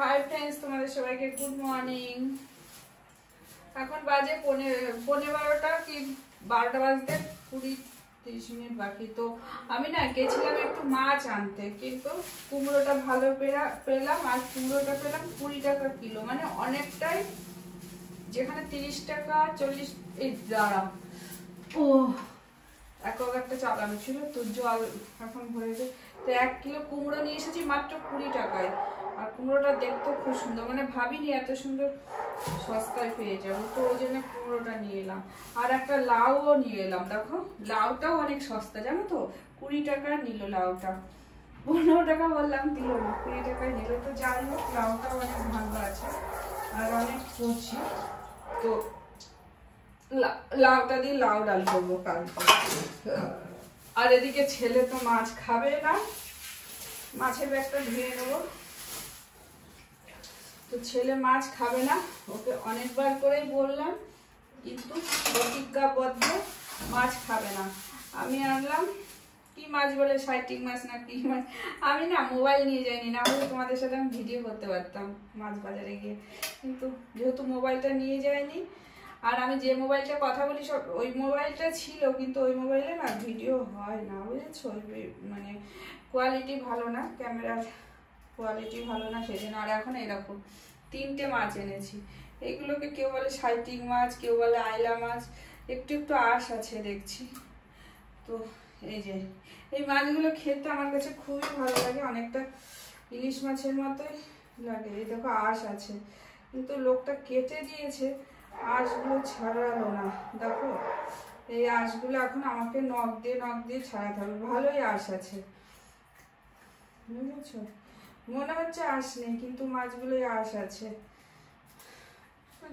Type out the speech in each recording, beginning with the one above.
Hi friends, তোমাদের সবাইকে good morning. এখন বাজে 12:15 কি 12টা বাজতে 20-30 মিনিট বাকি। তো আমি না গেছিলাম একটু মাছ আনতে, কিন্তু কুমড়োটা ভালো পেলাম। আর কুমড়োটা পেলাম 20 টাকা কিলো, মানে অনেকটাই। যেখানে 30 টাকা 40 এই দাঁড়া ও একটা চালানো ছিল, তো জল এখন ভরেছে। তো 1 কিলো কুমড়ো নিয়ে এসেছি মাত্র 20 টাকায়। আর কুমড়োটা দেখতেও খুব সুন্দর, মানে ভাবিনি এত সুন্দর সস্তায় পেয়ে যাবো, তো ওই জন্য কুমড়োটা নিয়ে এলাম। আর একটা লাউও নিয়ে এলাম। দেখো লাউটাও অনেক সস্তা, জানো তো, 20 টাকা নিল লাউটা। 15 টাকা বললাম, দিল না, 20 টাকায় নিল। তো যাই হোক, লাউটাও অনেক ভালো আছে আর অনেক কচি। তো লাউটা দিয়ে লাউ ডাল করবো কালকে। আর এদিকে ছেলে তো মাছ খাবে না, মাছের ব্যাগটা ধুয়ে নেবো। তো ছেলে মাছ খাবে না, ওকে অনেকবার করেই বললাম, কিন্তু প্রতিজ্ঞাবদ্ধ মাছ খাবে না। আমি আনলাম কি মাছ বলে, সাইটিং মাছ না কি মাছ, আমি না মোবাইল নিয়ে যাইনি, না হলে তোমাদের সাথে আমি ভিডিও করতে পারতাম মাছ বাজারে গিয়ে। কিন্তু যেহেতু মোবাইলটা নিয়ে যাইনি, আর আমি যে মোবাইলটা কথা বলি সব ওই মোবাইলটা ছিল, কিন্তু ওই মোবাইলে না ভিডিও হয় না, বুঝেছো, মানে কোয়ালিটি ভালো না, ক্যামেরার কোয়ালিটি ভালো না, সেই জন্য। আর এখন এরকম 3টে মাছ এনেছি। এগুলোকে কেউ বলে সাইটিং মাছ, কেউ বলে আইলা মাছ, একটু একটু আঁশ আছে দেখছি। তো এই যে এই মাছগুলো খেতে আমার কাছে খুবই ভালো লাগে, অনেকটা ইলিশ মাছের মতোই লাগে। এই দেখো আঁশ আছে, কিন্তু লোকটা কেটে দিয়েছে, আঁশগুলো ছাড়ালো না। দেখো এই আঁশগুলো এখন আমাকে নখ দিয়ে ছাড়াতে হবে। ভালোই আঁশ আছে, বুঝেছো, মনে হচ্ছে আঁশ নেই, কিন্তু মাছগুলোই আঁশ আছে।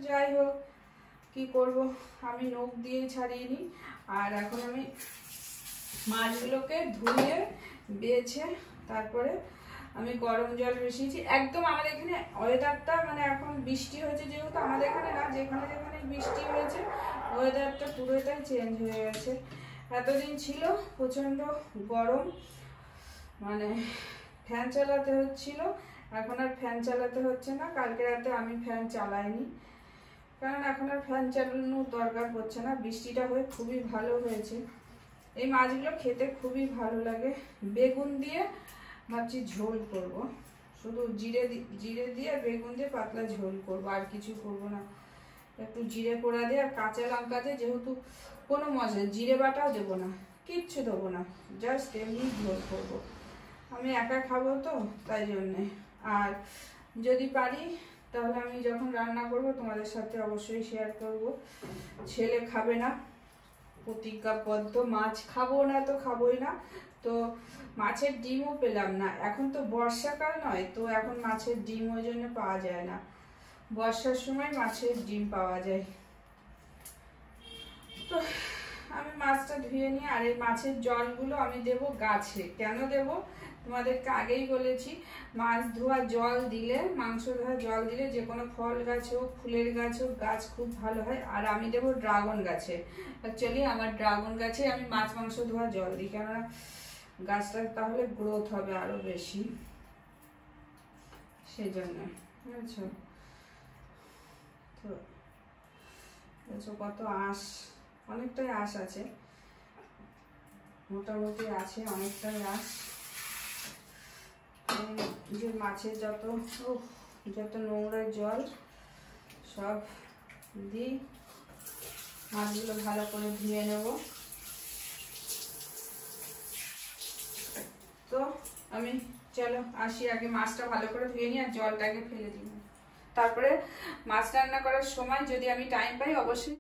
যাই হোক, কি করব, আমি নখ দিয়ে ছাড়িয়ে নিই। আর এখন আমি মাছগুলোকে ধুয়ে বেছে তারপরে আমি গরম জল বসিয়েছি। একদম আমাদের এখানে ওয়েদারটা, মানে এখন বৃষ্টি হয়েছে যেহেতু, আমাদের এখানে না, যেখানে যেখানে বৃষ্টি হয়েছে ওয়েদারটা পুরোটাই চেঞ্জ হয়ে গেছে। এতদিন ছিল প্রচণ্ড গরম, মানে ফ্যান চালাতে হচ্ছিল, এখন আর ফ্যান চালাতে হচ্ছে না। কালকে রাতে আমি ফ্যান চালাইনি, কারণ এখন আর ফ্যান চালানোর দরকার পড়ছে না। বৃষ্টিটা হয়ে খুবই ভালো হয়েছে। এই মাছগুলো খেতে খুবই ভালো লাগে। বেগুন দিয়ে ভাবছি ঝোল করব, শুধু জিরে দিয়ে বেগুন দিয়ে পাতলা ঝোল করব, আর কিছু করব না। একটু জিরে পোড়া দিয়ে আর কাঁচা লঙ্কা দিয়ে, যেহেতু কোনো মশলা জিরে বাটাও দেবো না, কিচ্ছু দেবো না, জাস্ট এমনি ঝোল করব। আমি একা খাবো তো, তাই জন্যে। আর যদি পারি তাহলে আমি যখন রান্না করব তোমাদের সাথে অবশ্যই শেয়ার করব। ছেলে খাবে না, প্রতিজ্ঞাবদ্ধ, মাছ খাবো না তো খাবোই না। তো মাছের ডিমও পেলাম না, এখন তো বর্ষাকাল নয়, তো এখন মাছের ডিম ওই জন্য পাওয়া যায় না। বর্ষার সময় মাছের ডিম পাওয়া যায়। তো আমি মাছটা ধুয়ে নিই। আর এই মাছের জলগুলো আমি দেব গাছে। কেন দেব তোমাদেরকে আগেই বলেছি, মাছ ধোয়া জল দিলে, মাংস ধোয়া জল দিলে, যে কোনো ফল গাছ হোক, ফুলের গাছ হোক, গাছ খুব ভালো হয়। আর আমি দেবো ড্রাগন গাছে। অ্যাকচুয়ালি আমার ড্রাগন গাছে আমি মাছ মাংস ধোয়া জল দিই, কেননা গাছটা তাহলে গ্রোথ হবে আরো বেশি, সেই জন্য, বুঝেছো। তো বুঝছো কত আঁশ, অনেকটাই আঁশ আছে, মোটামুটি আছে অনেকটাই আঁশ। যে মাছের যত নোংরা জল সব দিই, মাছগুলো ভালো করে ধুয়ে নেব। তো আমি চলো আসি, আগে মাছটা ভালো করে ধুয়ে নিই আর জলটাকে ফেলে দিই। তারপরে মাছ রান্না করার সময় যদি আমি টাইম পাই অবশ্যই